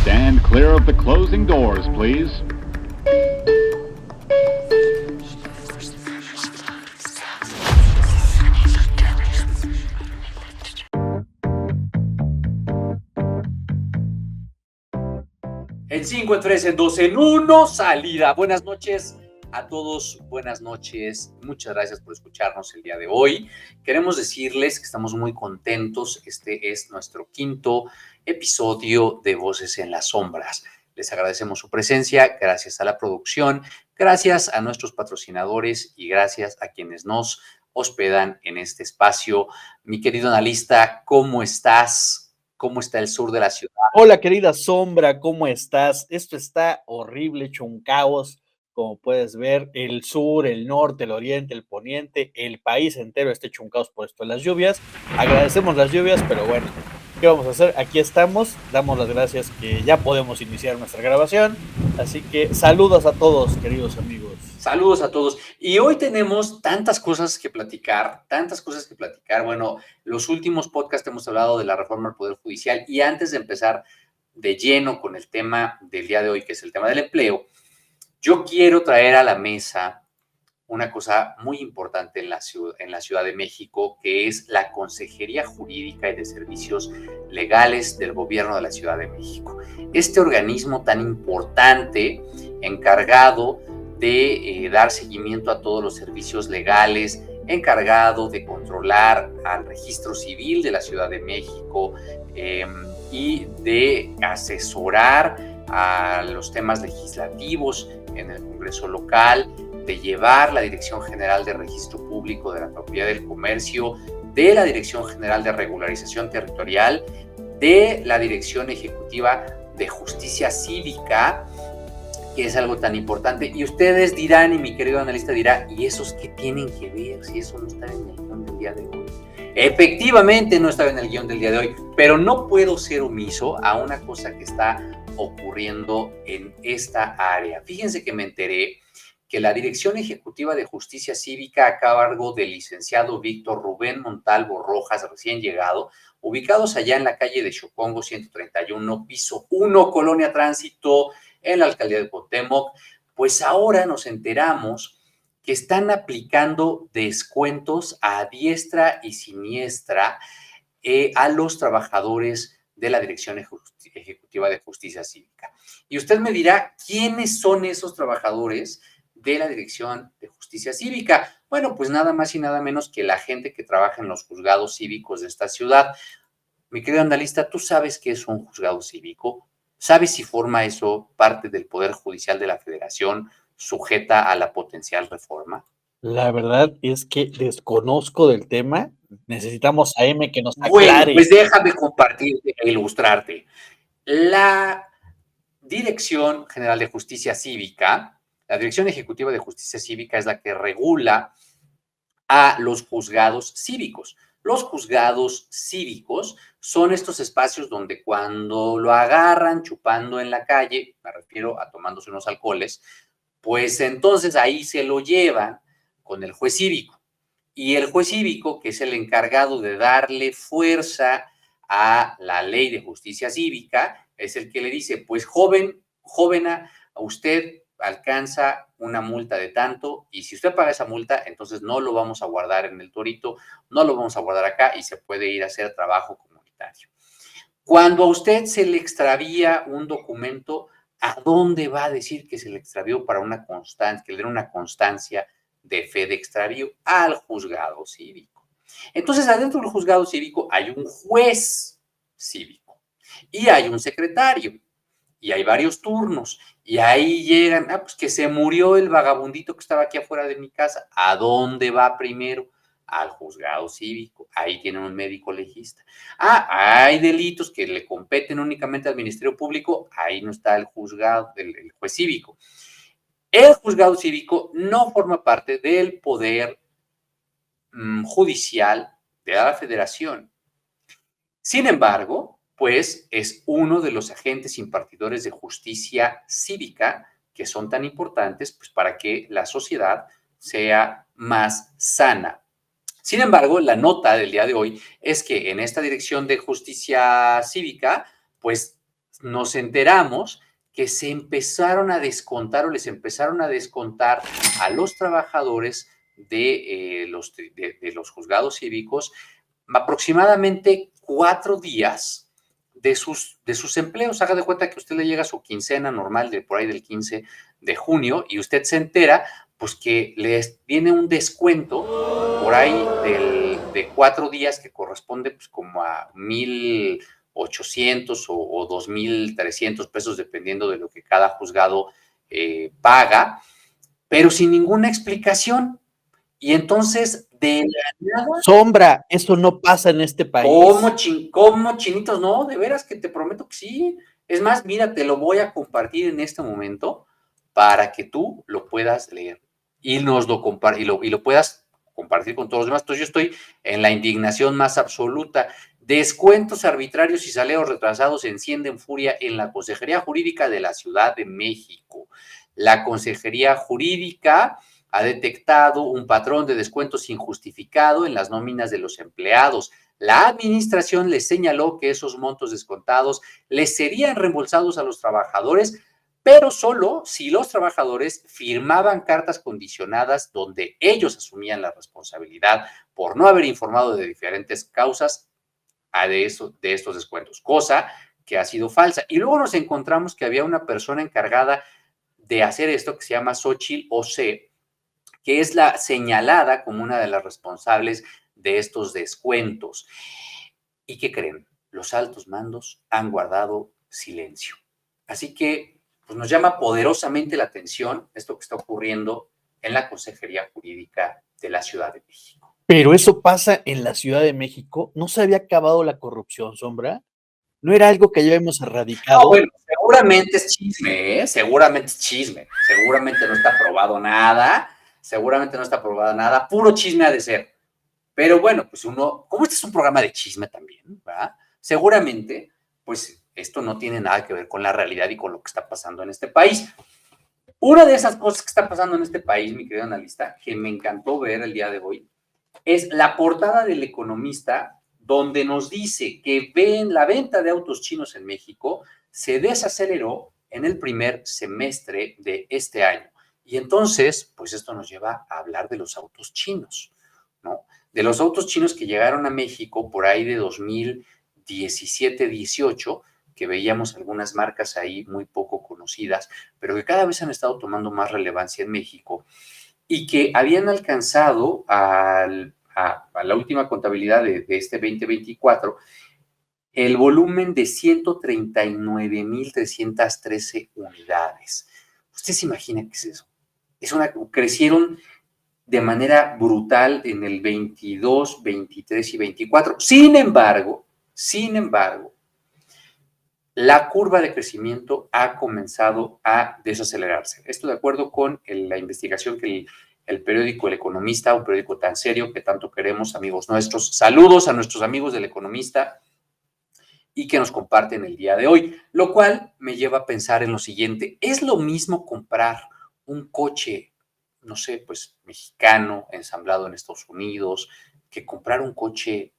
Stand clear of the closing doors, please. En 5, en 3, en 2, en 1, salida. Buenas noches a todos, buenas noches. Muchas gracias por escucharnos el día de hoy. Queremos decirles que estamos muy contentos. Este es nuestro quinto episodio de Voces en las Sombras. Les agradecemos su presencia, gracias a la producción, gracias a nuestros patrocinadores y gracias a quienes nos hospedan en este espacio. Mi querido analista, ¿cómo estás? ¿Cómo está el sur de la ciudad? Hola, querida Sombra, ¿cómo estás? Esto está horrible, hecho un caos. Como puedes ver, el sur, el norte, el oriente, el poniente, el país entero está hecho un caos por esto de las lluvias. Agradecemos las lluvias, pero bueno, ¿qué vamos a hacer? Aquí estamos, damos las gracias que ya podemos iniciar nuestra grabación. Así que saludos a todos, queridos amigos. Saludos a todos. Y hoy tenemos tantas cosas que platicar, tantas cosas que platicar. Bueno, los últimos podcasts hemos hablado de la reforma al Poder Judicial y antes de empezar de lleno con el tema del día de hoy, que es el tema del empleo, yo quiero traer a la mesa una cosa muy importante en la Ciudad de México, que es la Consejería Jurídica y de Servicios Legales del Gobierno de la Ciudad de México. Este organismo tan importante, encargado de dar seguimiento a todos los servicios legales, encargado de controlar al registro civil de la Ciudad de México y de asesorar a los temas legislativos en el Congreso local, de llevar la Dirección General de Registro Público de la Propiedad del Comercio, de la Dirección General de Regularización Territorial, de la Dirección Ejecutiva de Justicia Cívica, que es algo tan importante. Y ustedes dirán, y mi querido analista dirá, ¿y esos qué tienen que ver si eso no está en el guión del día de hoy? Efectivamente no estaba en el guión del día de hoy, pero no puedo ser omiso a una cosa que está ocurriendo en esta área. Fíjense que me enteré que la Dirección Ejecutiva de Justicia Cívica a cargo del licenciado Víctor Rubén Montalvo Rojas, recién llegado, ubicados allá en la calle de Xocongo 131, piso 1, Colonia Tránsito, en la alcaldía de Cuauhtémoc, pues ahora nos enteramos que están aplicando descuentos a diestra y siniestra a los trabajadores de la Dirección Ejecutiva de Justicia Cívica. Y usted me dirá, ¿quiénes son esos trabajadores de la Dirección de Justicia Cívica? Bueno, pues nada más y nada menos que la gente que trabaja en los juzgados cívicos de esta ciudad. Mi querido analista, ¿tú sabes qué es un juzgado cívico? ¿Sabes si forma eso parte del Poder Judicial de la Federación sujeta a la potencial reforma? La verdad es que desconozco del tema. Necesitamos a M que nos Bueno, aclare. pues déjame compartirte e ilustrarte. La Dirección General de Justicia Cívica, la Dirección Ejecutiva de Justicia Cívica es la que regula a los juzgados cívicos. Los juzgados cívicos son estos espacios donde cuando lo agarran chupando en la calle, me refiero a tomándose unos alcoholes, pues entonces ahí se lo llevan con el juez cívico. Y el juez cívico, que es el encargado de darle fuerza a la ley de justicia cívica, es el que le dice, pues jóvena, a usted alcanza una multa de tanto y si usted paga esa multa, entonces no lo vamos a guardar en el Torito, no lo vamos a guardar acá y se puede ir a hacer trabajo comunitario. Cuando a usted se le extravía un documento, ¿a dónde va a decir que se le extravió para una constancia, que le den una constancia de fe de extravío? Al juzgado cívico. Entonces, adentro del juzgado cívico hay un juez cívico y hay un secretario y hay varios turnos y ahí llegan, pues que se murió el vagabundito que estaba aquí afuera de mi casa. ¿A dónde va primero? Al juzgado cívico. Ahí tienen un médico legista. Hay delitos que le competen únicamente al Ministerio Público. Ahí no está el juzgado, el juez cívico. El juzgado cívico no forma parte del poder judicial de la Federación. Sin embargo, pues es uno de los agentes impartidores de justicia cívica que son tan importantes pues, para que la sociedad sea más sana. Sin embargo, la nota del día de hoy es que en esta Dirección de Justicia Cívica, pues nos enteramos que se empezaron a descontar o les empezaron a descontar a los trabajadores de los juzgados cívicos aproximadamente 4 días de sus empleos. Haga de cuenta que usted le llega su quincena normal de por ahí del 15 de junio y usted se entera pues que les viene un descuento por ahí de 4 días que corresponde pues como a 1,800 o 2,300 pesos dependiendo de lo que cada juzgado paga, pero sin ninguna explicación. Y entonces, de la nada, Sombra, eso no pasa en este país. ¿cómo chinitos? No, de veras que te prometo que sí. Es más, mira, te lo voy a compartir en este momento para que tú lo puedas leer y lo puedas compartir con todos los demás. Entonces yo estoy en la indignación más absoluta. Descuentos arbitrarios y salarios retrasados encienden furia en la Consejería Jurídica de la Ciudad de México. La Consejería Jurídica ha detectado un patrón de descuentos injustificado en las nóminas de los empleados. La administración les señaló que esos montos descontados les serían reembolsados a los trabajadores, pero solo si los trabajadores firmaban cartas condicionadas donde ellos asumían la responsabilidad por no haber informado de diferentes causas de estos descuentos, cosa que ha sido falsa. Y luego nos encontramos que había una persona encargada de hacer esto que se llama Xochitl O.C., que es la señalada como una de las responsables de estos descuentos. ¿Y qué creen? Los altos mandos han guardado silencio. Así que pues nos llama poderosamente la atención esto que está ocurriendo en la Consejería Jurídica de la Ciudad de México. Pero eso pasa en la Ciudad de México. ¿No se había acabado la corrupción, Sombra? ¿No era algo que ya hemos erradicado? No, bueno, seguramente es chisme, ¿eh? Seguramente es chisme. Seguramente no está probado nada. Seguramente no está probado nada. Puro chisme ha de ser. Pero bueno, pues como este es un programa de chisme también, ¿verdad? Seguramente, pues esto no tiene nada que ver con la realidad y con lo que está pasando en este país. Una de esas cosas que está pasando en este país, mi querido analista, que me encantó ver el día de hoy, es la portada del Economista, donde nos dice que la venta de autos chinos en México se desaceleró en el primer semestre de este año. Y entonces, pues esto nos lleva a hablar de los autos chinos, ¿no? De los autos chinos que llegaron a México por ahí de 2017-18, que veíamos algunas marcas ahí muy poco conocidas, pero que cada vez han estado tomando más relevancia en México y que habían alcanzado a la última contabilidad de este 2024 el volumen de 139,313 unidades. ¿Usted se imagina qué es eso? Crecieron de manera brutal en el 22, 23 y 24. Sin embargo, la curva de crecimiento ha comenzado a desacelerarse. Esto de acuerdo con la investigación que el periódico El Economista, un periódico tan serio que tanto queremos, amigos nuestros. Saludos a nuestros amigos del Economista y que nos comparten el día de hoy, lo cual me lleva a pensar en lo siguiente. ¿Es lo mismo comprar un coche, no sé, pues mexicano, ensamblado en Estados Unidos, que comprar un coche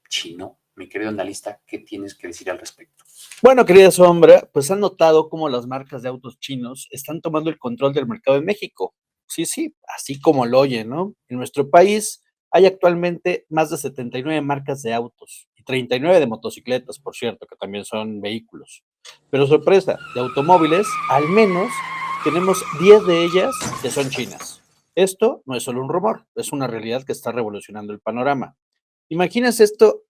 chino? Mi querido analista, ¿qué tienes que decir al respecto? Bueno, querida Sombra, pues han notado cómo las marcas de autos chinos están tomando el control del mercado en México. Sí, así como lo oyen, ¿no? En nuestro país hay actualmente más de 79 marcas de autos y 39 de motocicletas, por cierto, que también son vehículos. Pero sorpresa, de automóviles, al menos tenemos 10 de ellas que son chinas. Esto no es solo un rumor, es una realidad que está revolucionando el panorama. Imagínense esto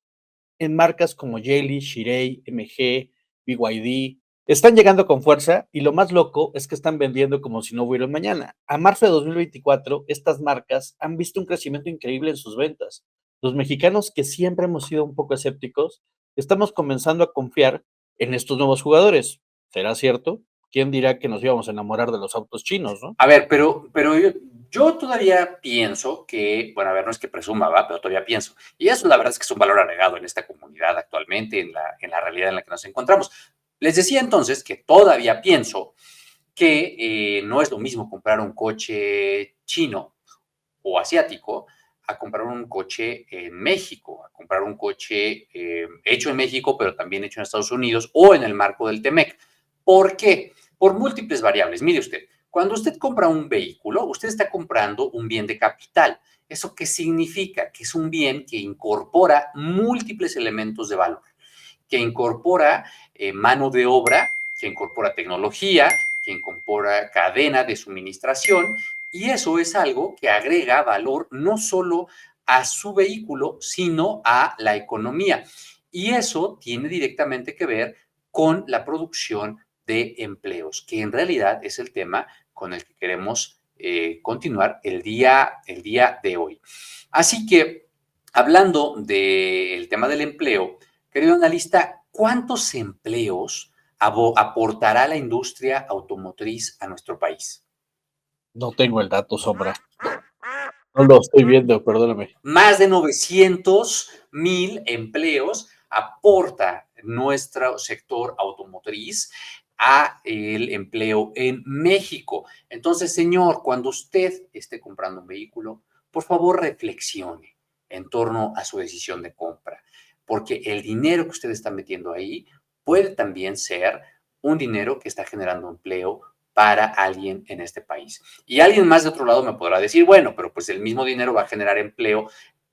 en marcas como Geely, Chery, MG, BYD. Están llegando con fuerza y lo más loco es que están vendiendo como si no hubiera un mañana. A marzo de 2024, estas marcas han visto un crecimiento increíble en sus ventas. Los mexicanos, que siempre hemos sido un poco escépticos, estamos comenzando a confiar en estos nuevos jugadores. ¿Será cierto? ¿Quién dirá que nos íbamos a enamorar de los autos chinos, no? A ver, pero yo todavía pienso que, bueno, a ver, no es que presuma, ¿va? Pero todavía pienso. Y eso la verdad es que es un valor agregado en esta comunidad actualmente, en la realidad en la que nos encontramos. Les decía entonces que todavía pienso que no es lo mismo comprar un coche chino o asiático a comprar un coche en México, a comprar un coche hecho en México, pero también hecho en Estados Unidos o en el marco del TEMEC. ¿Por qué? Por múltiples variables. Mire usted, cuando usted compra un vehículo, usted está comprando un bien de capital. ¿Eso qué significa? Que es un bien que incorpora múltiples elementos de valor, que incorpora mano de obra, que incorpora tecnología, que incorpora cadena de suministración, y eso es algo que agrega valor no solo a su vehículo, sino a la economía. Y eso tiene directamente que ver con la producción de empleos, que en realidad es el tema con el que queremos continuar el día de hoy. Así que, hablando del tema del empleo, querido analista, ¿cuántos empleos aportará la industria automotriz a nuestro país? No tengo el dato, Sombra. No lo estoy viendo, perdóname. Más de 900,000 empleos aporta nuestro sector automotriz a el empleo en México. Entonces, señor, cuando usted esté comprando un vehículo, por favor reflexione en torno a su decisión de compra, porque el dinero que usted está metiendo ahí puede también ser un dinero que está generando empleo para alguien en este país. Y alguien más de otro lado me podrá decir, bueno, pero pues el mismo dinero va a generar empleo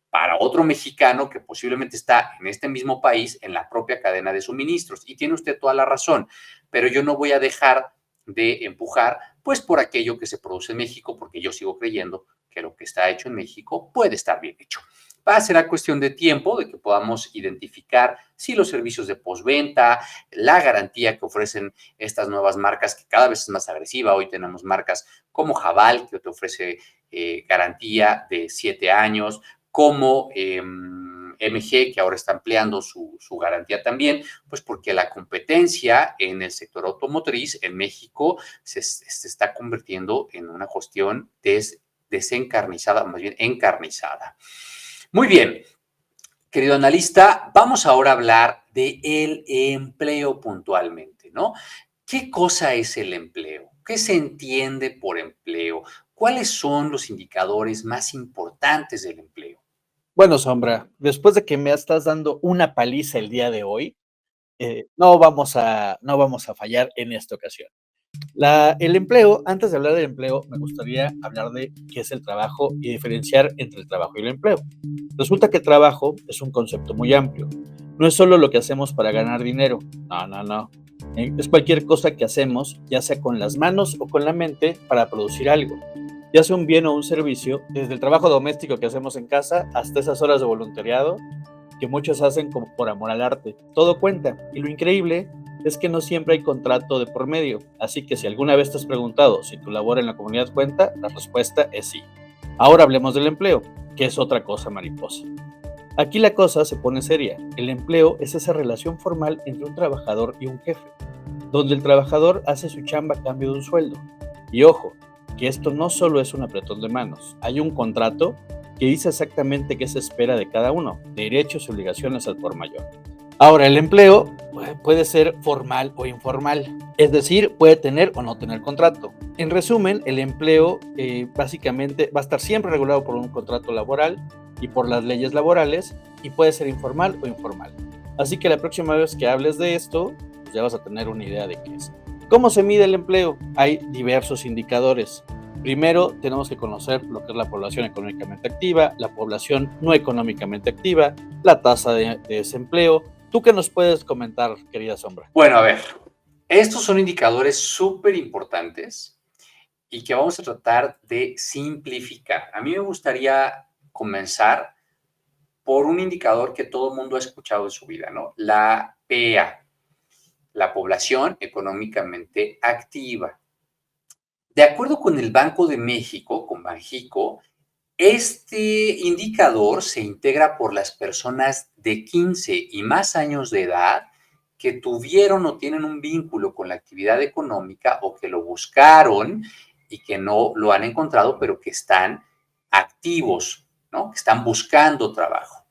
para otro mexicano que posiblemente está en este mismo país, en la propia cadena de suministros. Y tiene usted toda la razón, pero yo no voy a dejar de empujar, pues por aquello que se produce en México, porque yo sigo creyendo que lo que está hecho en México puede estar bien hecho. Será cuestión de tiempo de que podamos identificar si los servicios de postventa, la garantía que ofrecen estas nuevas marcas, que cada vez es más agresiva. Hoy tenemos marcas como Jabal, que te ofrece garantía de 7 años, como MG, que ahora está ampliando su garantía también, pues porque la competencia en el sector automotriz en México se está convirtiendo en una cuestión desencarnizada, más bien encarnizada. Muy bien, querido analista, vamos ahora a hablar del empleo puntualmente, ¿no? ¿Qué cosa es el empleo? ¿Qué se entiende por empleo? ¿Cuáles son los indicadores más importantes del empleo? Bueno, Sombra, después de que me estás dando una paliza el día de hoy, no vamos a fallar en esta ocasión. El empleo, antes de hablar del empleo, me gustaría hablar de qué es el trabajo y diferenciar entre el trabajo y el empleo. Resulta que trabajo es un concepto muy amplio. No es solo lo que hacemos para ganar dinero. No, no, no. Es cualquier cosa que hacemos, ya sea con las manos o con la mente, para producir algo. Ya sea un bien o un servicio, desde el trabajo doméstico que hacemos en casa hasta esas horas de voluntariado que muchos hacen como por amor al arte. Todo cuenta. Y lo increíble es que no siempre hay contrato de por medio. Así que si alguna vez te has preguntado si tu labor en la comunidad cuenta, la respuesta es sí. Ahora hablemos del empleo, que es otra cosa mariposa. Aquí la cosa se pone seria. El empleo es esa relación formal entre un trabajador y un jefe, donde el trabajador hace su chamba a cambio de un sueldo. Y ojo, que esto no solo es un apretón de manos, hay un contrato que dice exactamente qué se espera de cada uno, derechos y obligaciones al por mayor. Ahora, el empleo puede ser formal o informal, es decir, puede tener o no tener contrato. En resumen, el empleo básicamente va a estar siempre regulado por un contrato laboral y por las leyes laborales, y puede ser informal o informal. Así que la próxima vez que hables de esto, pues ya vas a tener una idea de qué es. ¿Cómo se mide el empleo? Hay diversos indicadores. Primero, tenemos que conocer lo que es la población económicamente activa, la población no económicamente activa, la tasa de desempleo. ¿Tú qué nos puedes comentar, querida Sombra? Bueno, a ver, estos son indicadores súper importantes y que vamos a tratar de simplificar. A mí me gustaría comenzar por un indicador que todo el mundo ha escuchado en su vida, ¿no? La PEA, la población económicamente activa. De acuerdo con el Banco de México, con Banjico, este indicador se integra por las personas de 15 y más años de edad que tuvieron o tienen un vínculo con la actividad económica o que lo buscaron y que no lo han encontrado, pero que están activos, ¿no? Que están buscando trabajo.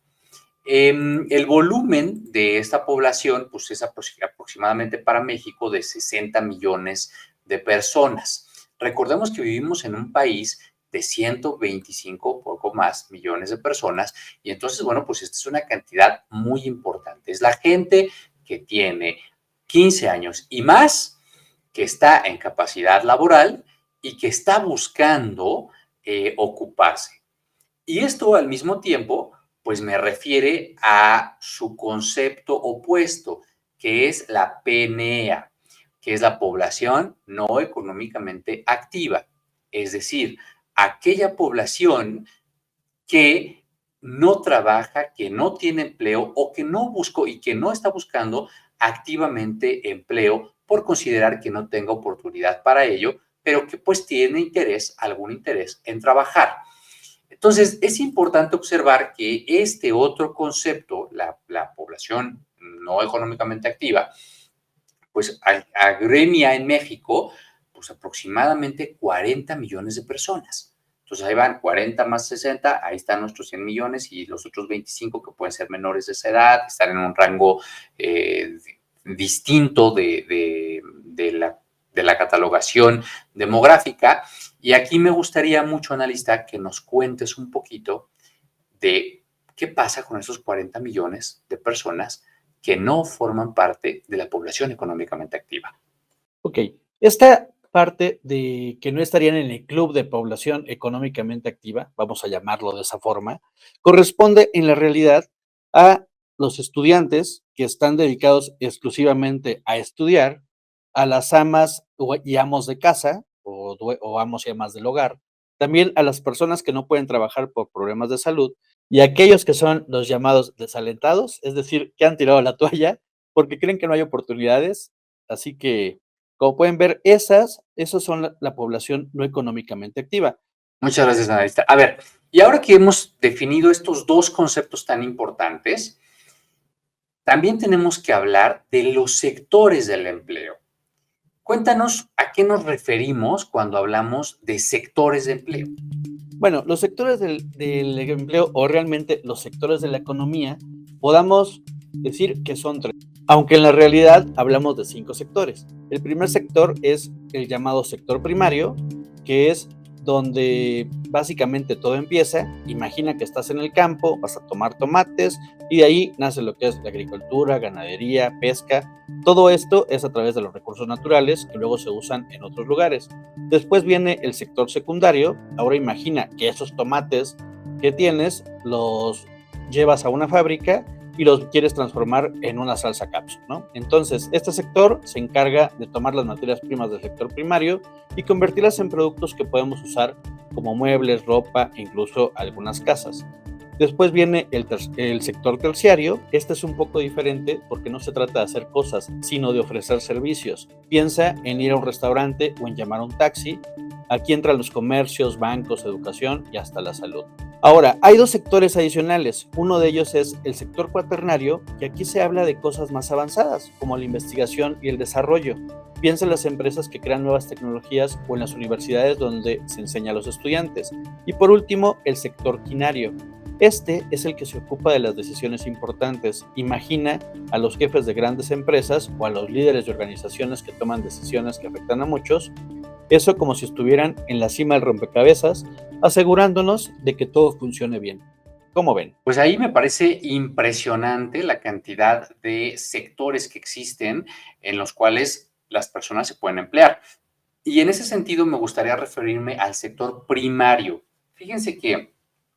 El volumen de esta población pues, es aproximadamente para México de 60 millones de personas. Recordemos que vivimos en un país de 125, poco más, millones de personas. Y entonces, bueno, pues esta es una cantidad muy importante. Es la gente que tiene 15 años y más, que está en capacidad laboral y que está buscando ocuparse. Y esto al mismo tiempo, pues me refiere a su concepto opuesto, que es la PNEA, que es la población no económicamente activa. Es decir, aquella población que no trabaja, que no tiene empleo o que no buscó y que no está buscando activamente empleo por considerar que no tenga oportunidad para ello, pero que pues tiene interés, algún interés en trabajar. Entonces, es importante observar que este otro concepto, la población no económicamente activa, pues agremia en México pues aproximadamente 40 millones de personas. Entonces ahí van 40 más 60, ahí están nuestros 100 millones y los otros 25 que pueden ser menores de esa edad, que están en un rango distinto de la catalogación demográfica. Y aquí me gustaría mucho, analista, que nos cuentes un poquito de qué pasa con esos 40 millones de personas que no forman parte de la población económicamente activa. Ok, esta parte de que no estarían en el club de población económicamente activa, vamos a llamarlo de esa forma, corresponde en la realidad a los estudiantes que están dedicados exclusivamente a estudiar, a las amas y amos de casa o amos y amas del hogar, también a las personas que no pueden trabajar por problemas de salud y a aquellos que son los llamados desalentados, es decir, que han tirado la toalla porque creen que no hay oportunidades, así que como pueden ver, esos son la población no económicamente activa. Muchas gracias, analista. A ver, y ahora que hemos definido estos dos conceptos tan importantes, también tenemos que hablar de los sectores del empleo. Cuéntanos a qué nos referimos cuando hablamos de sectores de empleo. Bueno, los sectores del empleo o realmente los sectores de la economía, podamos decir que son tres, aunque en la realidad hablamos de 5 sectores. El primer sector es el llamado sector primario, que es donde básicamente todo empieza. Imagina que estás en el campo, vas a tomar tomates y de ahí nace lo que es la agricultura, ganadería, pesca. Todo esto es a través de los recursos naturales que luego se usan en otros lugares. Después viene el sector secundario. Ahora imagina que esos tomates que tienes los llevas a una fábrica y los quieres transformar en una salsa cápsula, ¿no? Entonces, este sector se encarga de tomar las materias primas del sector primario y convertirlas en productos que podemos usar como muebles, ropa e incluso algunas casas. Después viene el sector terciario. Este es un poco diferente porque no se trata de hacer cosas, sino de ofrecer servicios. Piensa en ir a un restaurante o en llamar a un taxi. Aquí entran los comercios, bancos, educación y hasta la salud. Ahora, hay 2 sectores adicionales. Uno de ellos es el sector cuaternario, que aquí se habla de cosas más avanzadas, como la investigación y el desarrollo. Piensa en las empresas que crean nuevas tecnologías o en las universidades donde se enseña a los estudiantes. Y por último, el sector quinario. Este es el que se ocupa de las decisiones importantes. Imagina a los jefes de grandes empresas o a los líderes de organizaciones que toman decisiones que afectan a muchos. Eso como si estuvieran en la cima del rompecabezas, asegurándonos de que todo funcione bien. ¿Cómo ven? Pues ahí me parece impresionante la cantidad de sectores que existen en los cuales las personas se pueden emplear. Y en ese sentido me gustaría referirme al sector primario. Fíjense que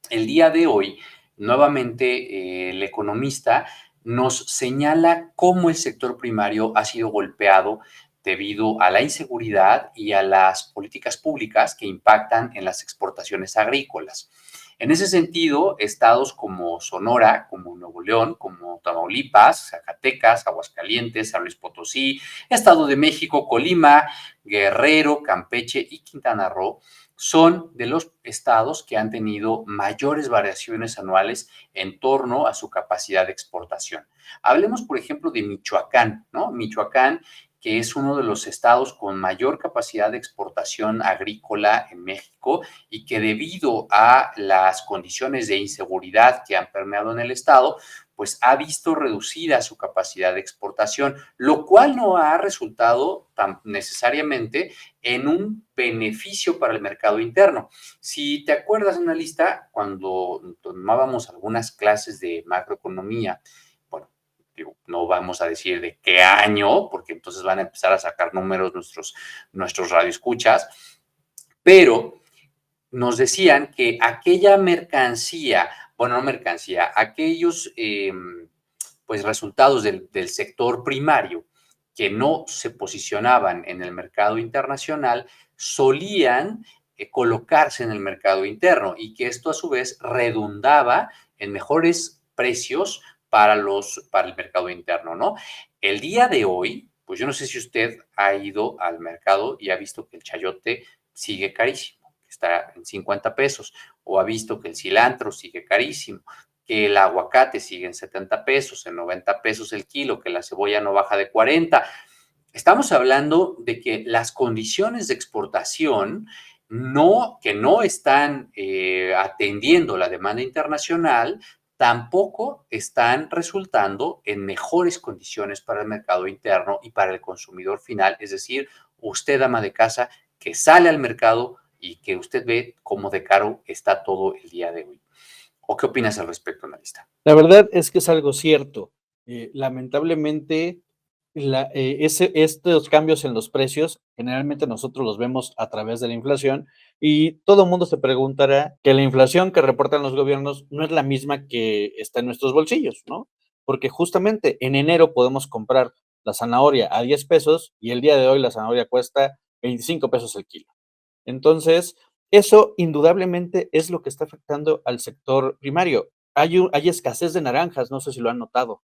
el día de hoy, nuevamente, el economista nos señala cómo el sector primario ha sido golpeado debido a la inseguridad y a las políticas públicas que impactan en las exportaciones agrícolas. En ese sentido, estados como Sonora, como Nuevo León, como Tamaulipas, Zacatecas, Aguascalientes, San Luis Potosí, Estado de México, Colima, Guerrero, Campeche y Quintana Roo son de los estados que han tenido mayores variaciones anuales en torno a su capacidad de exportación. Hablemos, por ejemplo, de Michoacán, ¿no? Michoacán, que es uno de los estados con mayor capacidad de exportación agrícola en México y que debido a las condiciones de inseguridad que han permeado en el estado, pues ha visto reducida su capacidad de exportación, lo cual no ha resultado tan necesariamente en un beneficio para el mercado interno. Si te acuerdas, analista, cuando tomábamos algunas clases de macroeconomía, bueno, digo, no vamos a decir de qué año, porque entonces van a empezar a sacar números nuestros radioescuchas, pero nos decían que aquella mercancía, bueno, no mercancía, aquellos pues resultados del sector primario que no se posicionaban en el mercado internacional solían colocarse en el mercado interno y que esto a su vez redundaba en mejores precios para el mercado interno, ¿no? El día de hoy, pues yo no sé si usted ha ido al mercado y ha visto que el chayote sigue carísimo, que está en 50 pesos, o ha visto que el cilantro sigue carísimo, que el aguacate sigue en 70 pesos, en 90 pesos el kilo, que la cebolla no baja de 40. Estamos hablando de que las condiciones de exportación que no están atendiendo la demanda internacional, tampoco están resultando en mejores condiciones para el mercado interno y para el consumidor final, es decir, usted, ama de casa, que sale al mercado y que usted ve cómo de caro está todo el día de hoy. ¿O qué opinas al respecto, analista? La verdad es que es algo cierto. Lamentablemente, estos cambios en los precios, generalmente nosotros los vemos a través de la inflación y todo el mundo se preguntará que la inflación que reportan los gobiernos no es la misma que está en nuestros bolsillos, ¿no? Porque justamente en enero podemos comprar la zanahoria a 10 pesos y el día de hoy la zanahoria cuesta 25 pesos el kilo. Entonces, eso indudablemente es lo que está afectando al sector primario. Hay escasez de naranjas, no sé si lo han notado.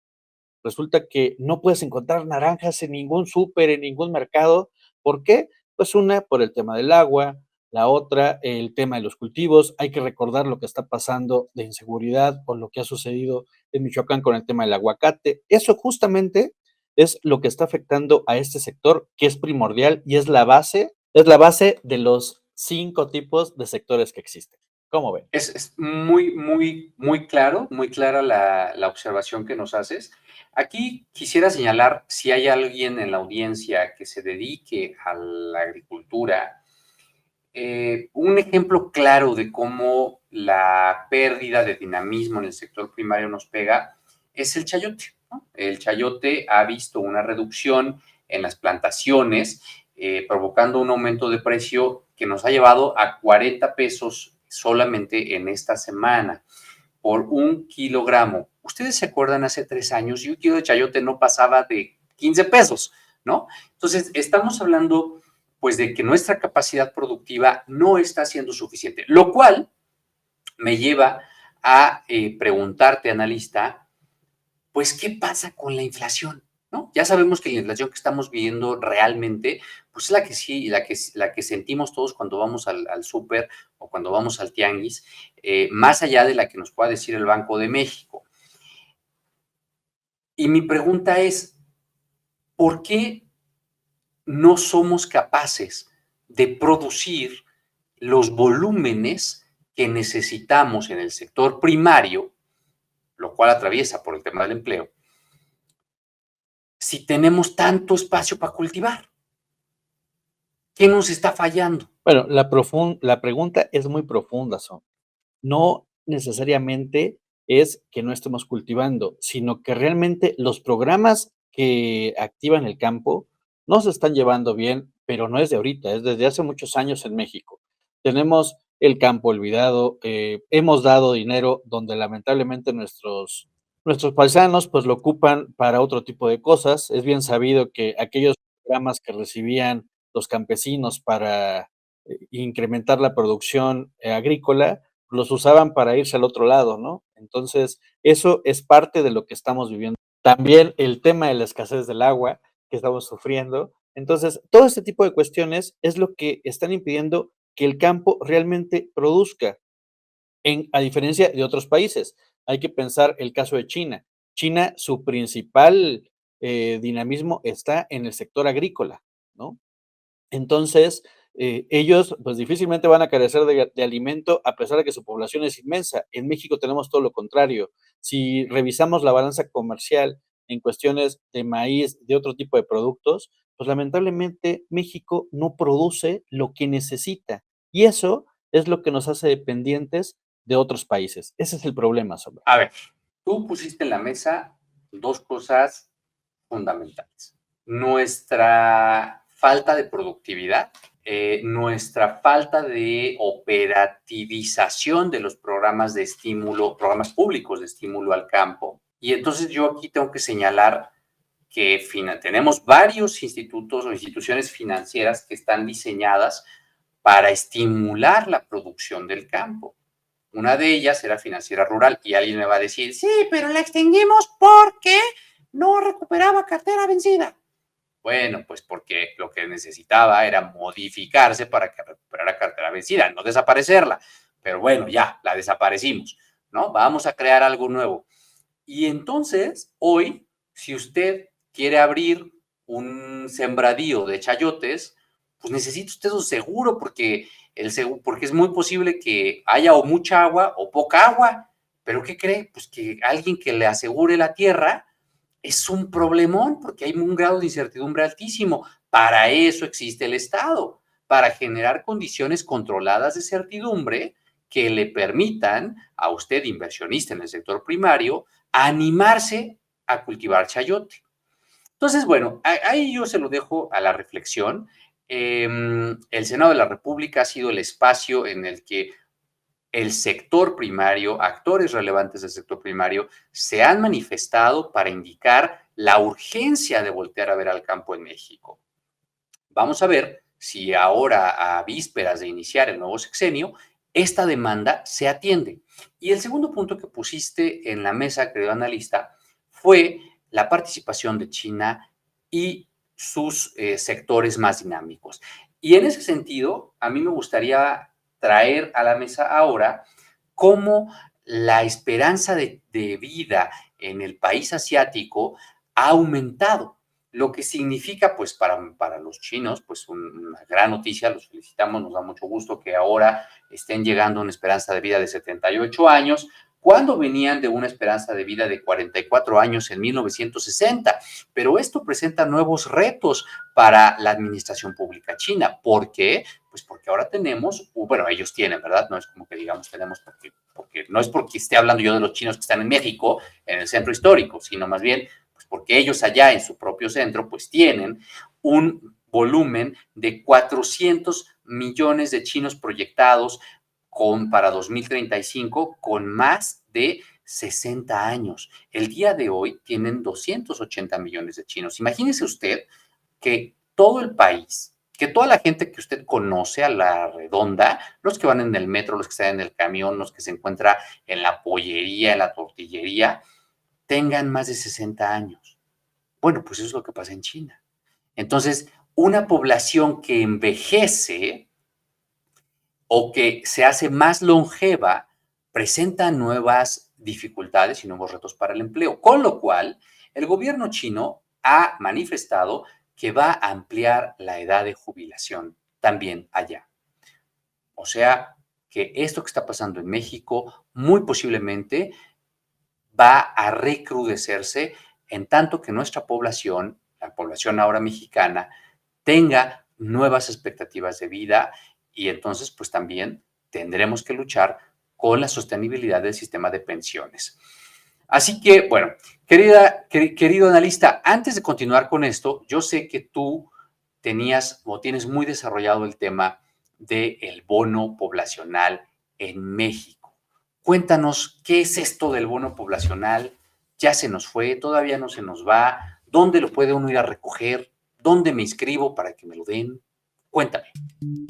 Resulta que no puedes encontrar naranjas en ningún súper, en ningún mercado. ¿Por qué? Pues una, por el tema del agua, la otra, el tema de los cultivos. Hay que recordar lo que está pasando de inseguridad o lo que ha sucedido en Michoacán con el tema del aguacate. Eso justamente es lo que está afectando a este sector, que es primordial y es la base de los 5 tipos de sectores que existen. ¿Cómo ven? Es muy claro, muy clara la observación que nos haces. Aquí quisiera señalar, si hay alguien en la audiencia que se dedique a la agricultura, un ejemplo claro de cómo la pérdida de dinamismo en el sector primario nos pega es el chayote, ¿no? El chayote ha visto una reducción en las plantaciones, provocando un aumento de precio que nos ha llevado a 40 pesos solamente en esta semana por un kilogramo. Ustedes se acuerdan, hace 3 años y un kilo de chayote no pasaba de 15 pesos, ¿no? Entonces, estamos hablando pues de que nuestra capacidad productiva no está siendo suficiente, lo cual me lleva a preguntarte, analista, pues, ¿qué pasa con la inflación? ¿No? Ya sabemos que la inflación que estamos viviendo realmente, pues es la que sí, la que sentimos todos cuando vamos al súper o cuando vamos al tianguis, más allá de la que nos pueda decir el Banco de México. Y mi pregunta es, ¿por qué no somos capaces de producir los volúmenes que necesitamos en el sector primario, lo cual atraviesa por el tema del empleo, si tenemos tanto espacio para cultivar? ¿Qué nos está fallando? Bueno, la pregunta es muy profunda, Son. No necesariamente es que no estemos cultivando, sino que realmente los programas que activan el campo no se están llevando bien, pero no es de ahorita, es desde hace muchos años en México. Tenemos el campo olvidado, hemos dado dinero donde lamentablemente nuestros paisanos pues lo ocupan para otro tipo de cosas. Es bien sabido que aquellos programas que recibían los campesinos para incrementar la producción agrícola, los usaban para irse al otro lado, ¿no? Entonces, eso es parte de lo que estamos viviendo. También el tema de la escasez del agua que estamos sufriendo. Entonces, todo este tipo de cuestiones es lo que están impidiendo que el campo realmente produzca, a diferencia de otros países. Hay que pensar el caso de China. China, su principal dinamismo está en el sector agrícola, ¿no? Entonces, ellos pues difícilmente van a carecer de alimento a pesar de que su población es inmensa. En México tenemos todo lo contrario. Si revisamos la balanza comercial en cuestiones de maíz, de otro tipo de productos, pues lamentablemente México no produce lo que necesita. Y eso es lo que nos hace dependientes de otros países. Ese es el problema, Sombra. A ver, tú pusiste en la mesa dos cosas fundamentales. Nuestra falta de productividad, nuestra falta de operativización de los programas de estímulo, programas públicos de estímulo al campo. Y entonces yo aquí tengo que señalar que tenemos varios institutos o instituciones financieras que están diseñadas para estimular la producción del campo. Una de ellas era Financiera Rural y alguien me va a decir, sí, pero la extinguimos porque no recuperaba cartera vencida. Bueno, pues porque lo que necesitaba era modificarse para que recuperara cartera vencida, no desaparecerla. Pero bueno, ya, la desaparecimos, ¿no? Vamos a crear algo nuevo. Y entonces, hoy, si usted quiere abrir un sembradío de chayotes, pues necesita usted un seguro porque porque es muy posible que haya o mucha agua o poca agua. ¿Pero qué cree? Pues que alguien que le asegure la tierra es un problemón porque hay un grado de incertidumbre altísimo. Para eso existe el Estado, para generar condiciones controladas de certidumbre que le permitan a usted, inversionista en el sector primario, animarse a cultivar chayote. Entonces, bueno, ahí yo se lo dejo a la reflexión. El Senado de la República ha sido el espacio en el que el sector primario, actores relevantes del sector primario, se han manifestado para indicar la urgencia de voltear a ver al campo en México. Vamos a ver si ahora, a vísperas de iniciar el nuevo sexenio, esta demanda se atiende. Y el segundo punto que pusiste en la mesa, querido analista, fue la participación de China y sus sectores más dinámicos. Y en ese sentido, a mí me gustaría traer a la mesa ahora cómo la esperanza de vida en el país asiático ha aumentado, lo que significa, pues, para los chinos, pues, una gran noticia, los felicitamos, nos da mucho gusto que ahora estén llegando a una esperanza de vida de 78 años, cuando venían de una esperanza de vida de 44 años en 1960. Pero esto presenta nuevos retos para la administración pública china. ¿Por qué? Pues porque ahora tenemos, bueno, ellos tienen, ¿verdad? No es como que digamos tenemos, porque no es porque esté hablando yo de los chinos que están en México, en el centro histórico, sino más bien pues porque ellos allá en su propio centro pues tienen un volumen de 400 millones de chinos proyectados para 2035 con más de 60 años. El día de hoy tienen 280 millones de chinos. Imagínese usted que todo el país, que toda la gente que usted conoce a la redonda, los que van en el metro, los que están en el camión, los que se encuentran en la pollería, en la tortillería, tengan más de 60 años. Bueno, pues eso es lo que pasa en China. Entonces, una población que envejece o que se hace más longeva presenta nuevas dificultades y nuevos retos para el empleo, con lo cual el gobierno chino ha manifestado que va a ampliar la edad de jubilación también allá. O sea, que esto que está pasando en México muy posiblemente va a recrudecerse en tanto que nuestra población, la población ahora mexicana, tenga nuevas expectativas de vida y entonces pues también tendremos que luchar con la sostenibilidad del sistema de pensiones. Así que, bueno, querido analista, antes de continuar con esto, yo sé que tú tenías o tienes muy desarrollado el tema del bono poblacional en México. Cuéntanos, ¿qué es esto del bono poblacional? ¿Ya se nos fue? ¿Todavía no se nos va? ¿Dónde lo puede uno ir a recoger? ¿Dónde me inscribo para que me lo den? Cuéntame.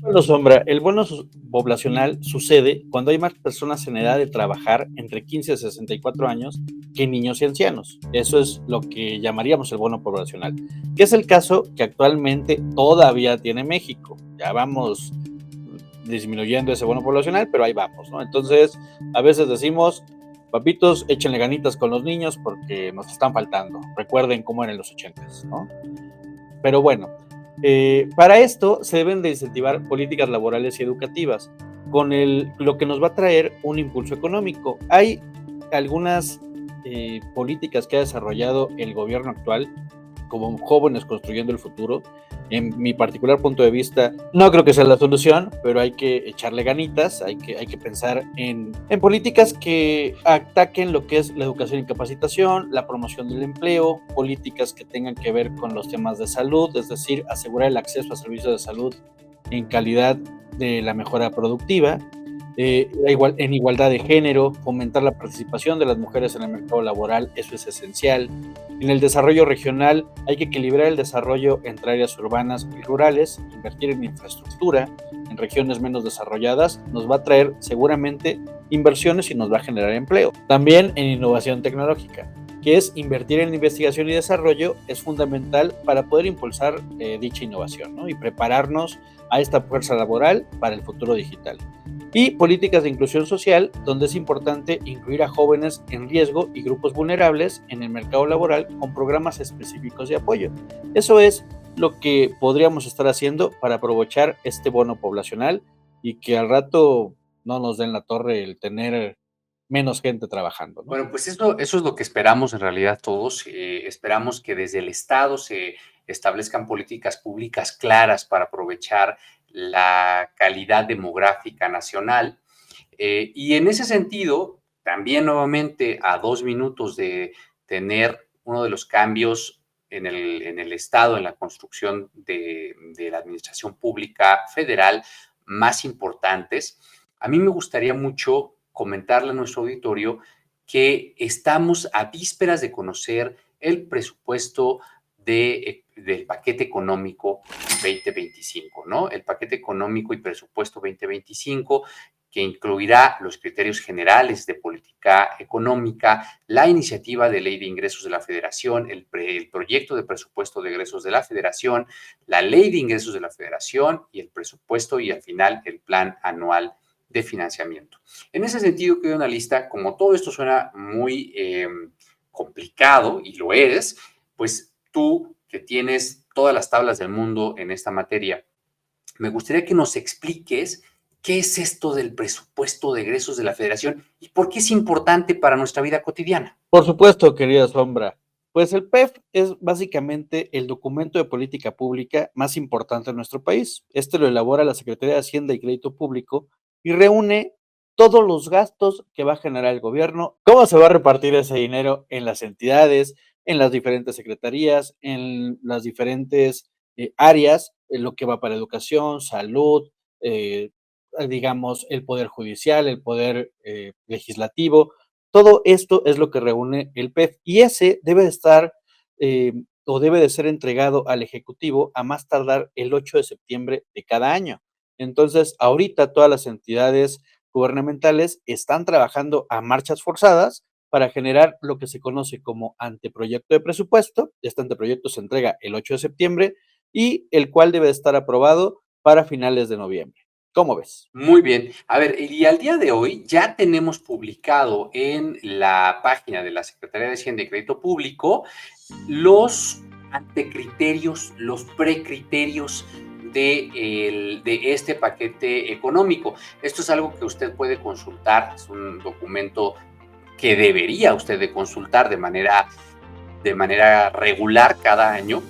Bueno, Sombra, el bono poblacional sucede cuando hay más personas en edad de trabajar entre 15 y 64 años que niños y ancianos. Eso es lo que llamaríamos el bono poblacional, que es el caso que actualmente todavía tiene México. Ya vamos disminuyendo ese bono poblacional, pero ahí vamos, ¿no? Entonces, a veces decimos, papitos, échenle ganitas con los niños porque nos están faltando. Recuerden cómo eran los 80s, ¿no? Pero bueno, Para esto se deben de incentivar políticas laborales y educativas, con lo que nos va a traer un impulso económico. Hay algunas políticas que ha desarrollado el gobierno actual, como Jóvenes Construyendo el Futuro. En mi particular punto de vista, no creo que sea la solución, pero hay que echarle ganitas, hay que pensar en políticas que ataquen lo que es la educación y capacitación, la promoción del empleo, políticas que tengan que ver con los temas de salud, es decir, asegurar el acceso a servicios de salud en calidad de la mejora productiva, en igualdad de género, fomentar la participación de las mujeres en el mercado laboral, eso es esencial. En el desarrollo regional hay que equilibrar el desarrollo entre áreas urbanas y rurales, invertir en infraestructura en regiones menos desarrolladas nos va a traer seguramente inversiones y nos va a generar empleo. También en innovación tecnológica, que es invertir en investigación y desarrollo, es fundamental para poder impulsar dicha innovación, ¿no? Y prepararnos a esta fuerza laboral para el futuro digital. Y políticas de inclusión social, donde es importante incluir a jóvenes en riesgo y grupos vulnerables en el mercado laboral con programas específicos de apoyo. Eso es lo que podríamos estar haciendo para aprovechar este bono poblacional y que al rato no nos den la torre el tener menos gente trabajando, ¿no? Bueno, pues eso es lo que esperamos en realidad todos. Esperamos que desde el Estado se establezcan políticas públicas claras para aprovechar la calidad demográfica nacional. Y en ese sentido, también nuevamente a 2 minutos de tener uno de los cambios en el Estado, en la construcción de la administración pública federal más importantes, a mí me gustaría mucho comentarle a nuestro auditorio que estamos a vísperas de conocer el presupuesto del paquete económico 2025, ¿no? El paquete económico y presupuesto 2025 que incluirá los criterios generales de política económica, la iniciativa de ley de ingresos de la Federación, el proyecto de presupuesto de egresos de la Federación, la ley de ingresos de la Federación y el presupuesto y al final el plan anual de financiamiento. En ese sentido, quedó una lista, como todo esto suena muy complicado, y lo es, pues tú que tienes todas las tablas del mundo en esta materia, me gustaría que nos expliques qué es esto del presupuesto de egresos de la Federación y por qué es importante para nuestra vida cotidiana. Por supuesto, querida Sombra. Pues el PEF es básicamente el documento de política pública más importante en nuestro país. Este lo elabora la Secretaría de Hacienda y Crédito Público y reúne todos los gastos que va a generar el gobierno, cómo se va a repartir ese dinero en las entidades, en las diferentes secretarías, en las diferentes áreas, en lo que va para educación, salud, digamos, el poder judicial, el poder legislativo. Todo esto es lo que reúne el PEF y ese debe de estar o debe de ser entregado al Ejecutivo a más tardar el 8 de septiembre de cada año. Entonces, ahorita todas las entidades gubernamentales están trabajando a marchas forzadas para generar lo que se conoce como anteproyecto de presupuesto. Este anteproyecto se entrega el 8 de septiembre y el cual debe estar aprobado para finales de noviembre. ¿Cómo ves? Muy bien. A ver, y al día de hoy ya tenemos publicado en la página de la Secretaría de Hacienda y Crédito Público los antecriterios, los precriterios de este paquete económico. Esto es algo que usted puede consultar, es un documento que debería usted de consultar de manera regular cada año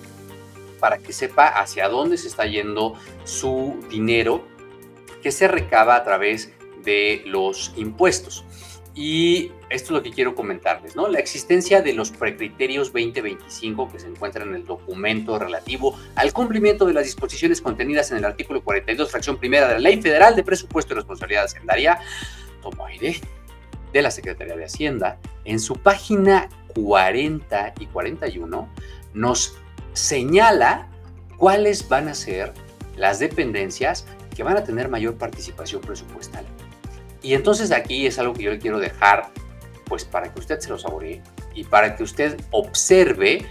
para que sepa hacia dónde se está yendo su dinero que se recaba a través de los impuestos. Y esto es lo que quiero comentarles, ¿no? La existencia de los precriterios 2025 que se encuentran en el documento relativo al cumplimiento de las disposiciones contenidas en el artículo 42, fracción primera de la Ley Federal de Presupuesto y Responsabilidad Hacendaria, tomo aire, de la Secretaría de Hacienda, en su página 40 y 41, nos señala cuáles van a ser las dependencias que van a tener mayor participación presupuestal. Y entonces aquí es algo que yo le quiero dejar, pues para que usted se lo saboree y para que usted observe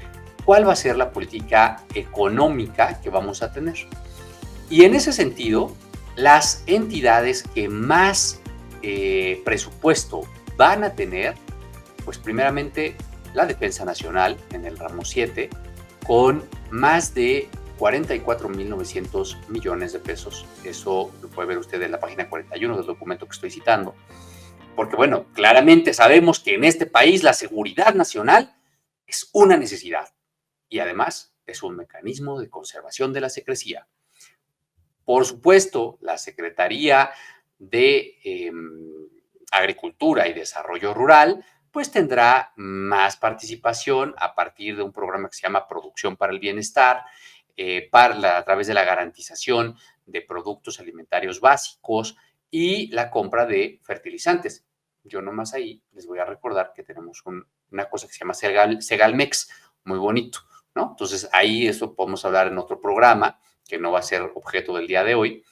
cuál va a ser la política económica que vamos a tener. Y en ese sentido, las entidades que más presupuesto van a tener, pues primeramente la Defensa Nacional en el ramo 7, con más de 44.900 millones de pesos. Eso lo puede ver usted en la página 41 del documento que estoy citando. Porque, bueno, claramente sabemos que en este país la seguridad nacional es una necesidad y además es un mecanismo de conservación de la secrecía. Por supuesto, la Secretaría de Agricultura y Desarrollo Rural pues tendrá más participación a partir de un programa que se llama Producción para el Bienestar, a través de la garantización de productos alimentarios básicos y la compra de fertilizantes. Yo nomás ahí les voy a recordar que tenemos una cosa que se llama Segalmex, muy bonito, ¿no? Entonces ahí eso podemos hablar en otro programa, que no va a ser objeto del día de hoy.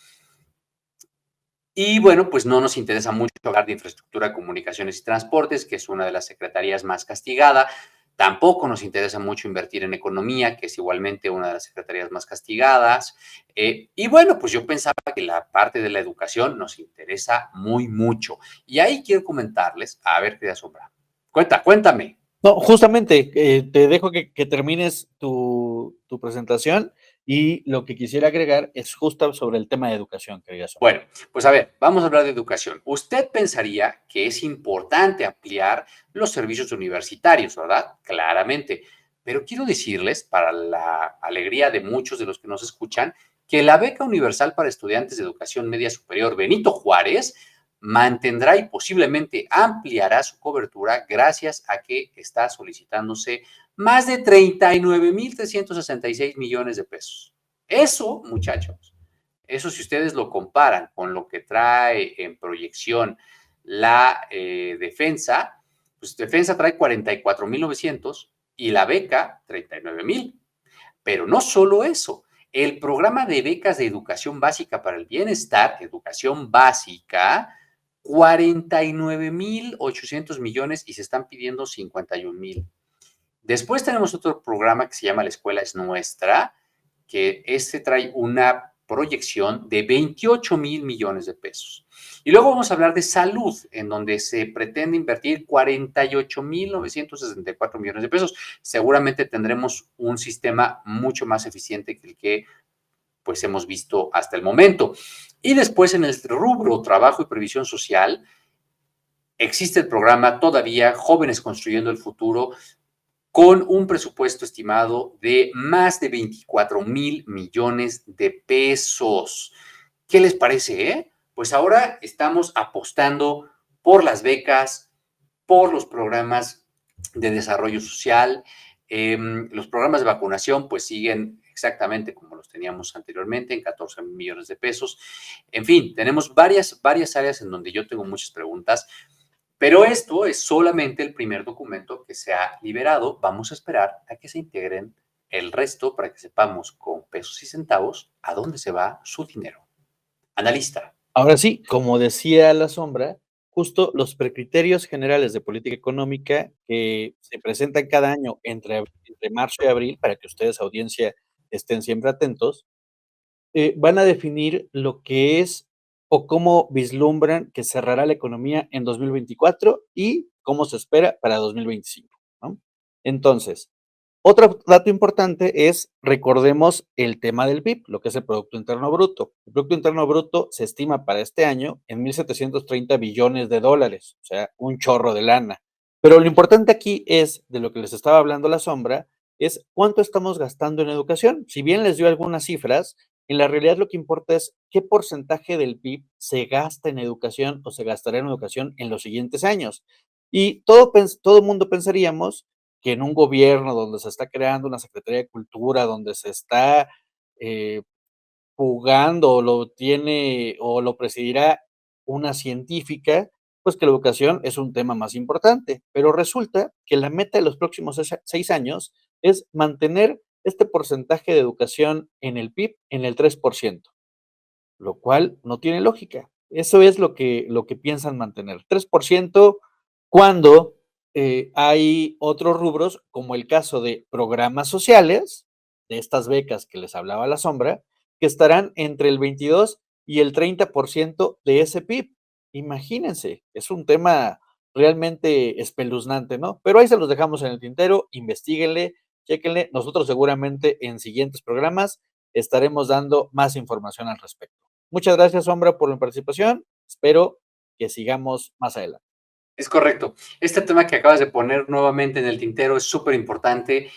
Y bueno, pues no nos interesa mucho hablar de infraestructura, comunicaciones y transportes, que es una de las secretarías más castigada. Tampoco nos interesa mucho invertir en economía, que es igualmente una de las secretarías más castigadas. Y bueno, pues yo pensaba que la parte de la educación nos interesa muy mucho. Y ahí quiero comentarles, a ver qué te asombra. Cuéntame. No, justamente, te dejo que termines tu presentación y lo que quisiera agregar es justo sobre el tema de educación, querida Sonia. Bueno, pues a ver, vamos a hablar de educación. Usted pensaría que es importante ampliar los servicios universitarios, ¿verdad? Claramente. Pero quiero decirles, para la alegría de muchos de los que nos escuchan, que la beca universal para estudiantes de educación media superior Benito Juárez mantendrá y posiblemente ampliará su cobertura gracias a que está solicitándose más de 39.366 millones de pesos. Eso, muchachos, eso si ustedes lo comparan con lo que trae en proyección la defensa, pues defensa trae 44.900 y la beca 39.000. Pero no solo eso, el programa de becas de educación básica para el bienestar, educación básica, 49.800 millones y se están pidiendo 51.000. Después tenemos otro programa que se llama La Escuela es Nuestra, que trae una proyección de 28.000 millones de pesos. Y luego vamos a hablar de salud, en donde se pretende invertir 48.964 millones de pesos. Seguramente tendremos un sistema mucho más eficiente que el que pues hemos visto hasta el momento. Y después en el rubro trabajo y previsión social, existe el programa todavía Jóvenes Construyendo el Futuro, con un presupuesto estimado de más de 24.000 millones de pesos. ¿Qué les parece? Pues ahora estamos apostando por las becas, por los programas de desarrollo social. Los programas de vacunación pues siguen exactamente como los teníamos anteriormente, en 14 millones de pesos. En fin, tenemos varias áreas en donde yo tengo muchas preguntas. Pero esto es solamente el primer documento que se ha liberado. Vamos a esperar a que se integren el resto para que sepamos con pesos y centavos a dónde se va su dinero. Analista. Ahora sí, como decía la sombra, justo los precriterios generales de política económica que se presentan cada año entre marzo y abril, para que ustedes, audiencia, estén siempre atentos, van a definir lo que es o cómo vislumbran que cerrará la economía en 2024 y cómo se espera para 2025, ¿no? Entonces, otro dato importante es, recordemos el tema del PIB, lo que es el Producto Interno Bruto. El Producto Interno Bruto se estima para este año en 1.730 billones de dólares, o sea, un chorro de lana. Pero lo importante aquí es, de lo que les estaba hablando la sombra, es cuánto estamos gastando en educación. Si bien les dio algunas cifras, en la realidad lo que importa es qué porcentaje del PIB se gasta en educación o se gastará en educación en los siguientes años. Y todo el mundo pensaríamos que en un gobierno donde se está creando una Secretaría de Cultura, donde se está jugando o lo presidirá una científica, pues que la educación es un tema más importante. Pero resulta que la meta de los próximos 6 años es mantener este porcentaje de educación en el PIB en el 3%, lo cual no tiene lógica. Eso es lo que piensan mantener. 3% cuando hay otros rubros, como el caso de programas sociales, de estas becas que les hablaba la sombra, que estarán entre el 22 y el 30% de ese PIB. Imagínense, es un tema realmente espeluznante, ¿no? Pero ahí se los dejamos en el tintero, investíguenle, chéquenle. Nosotros seguramente en siguientes programas estaremos dando más información al respecto. Muchas gracias, Sombra, por la participación. Espero que sigamos más adelante. Es correcto. Este tema que acabas de poner nuevamente en el tintero es súper importante.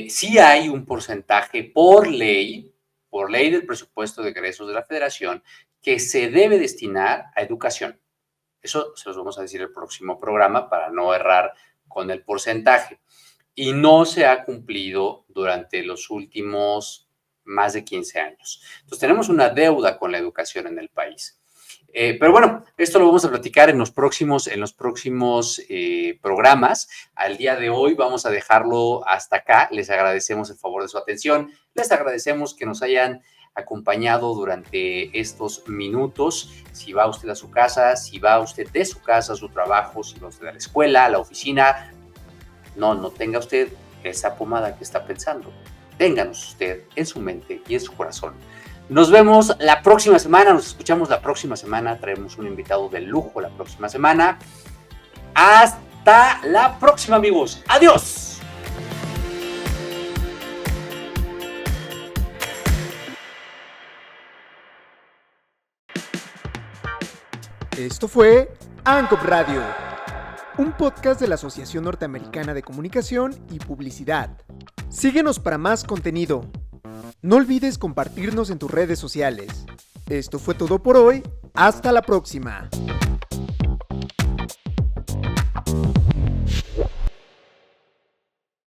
Sí hay un porcentaje por ley del presupuesto de egresos de la Federación que se debe destinar a educación. Eso se los vamos a decir el próximo programa para no errar con el porcentaje. Y no se ha cumplido durante los últimos más de 15 años. Entonces tenemos una deuda con la educación en el país. Pero bueno, esto lo vamos a platicar en los próximos programas. Al día de hoy vamos a dejarlo hasta acá. Les agradecemos el favor de su atención. Les agradecemos que nos hayan acompañado durante estos minutos. Si va usted a su casa, si va usted de su casa a su trabajo, si va usted a la escuela, a la oficina, no tenga usted esa pomada que está pensando. Ténganos usted en su mente y en su corazón. Nos vemos la próxima semana, nos escuchamos la próxima semana, traemos un invitado de lujo la próxima semana. Hasta la próxima, amigos. ¡Adiós! Esto fue ANCOP Radio, un podcast de la Asociación Norteamericana de Comunicación y Publicidad. Síguenos para más contenido. No olvides compartirnos en tus redes sociales. Esto fue todo por hoy. Hasta la próxima.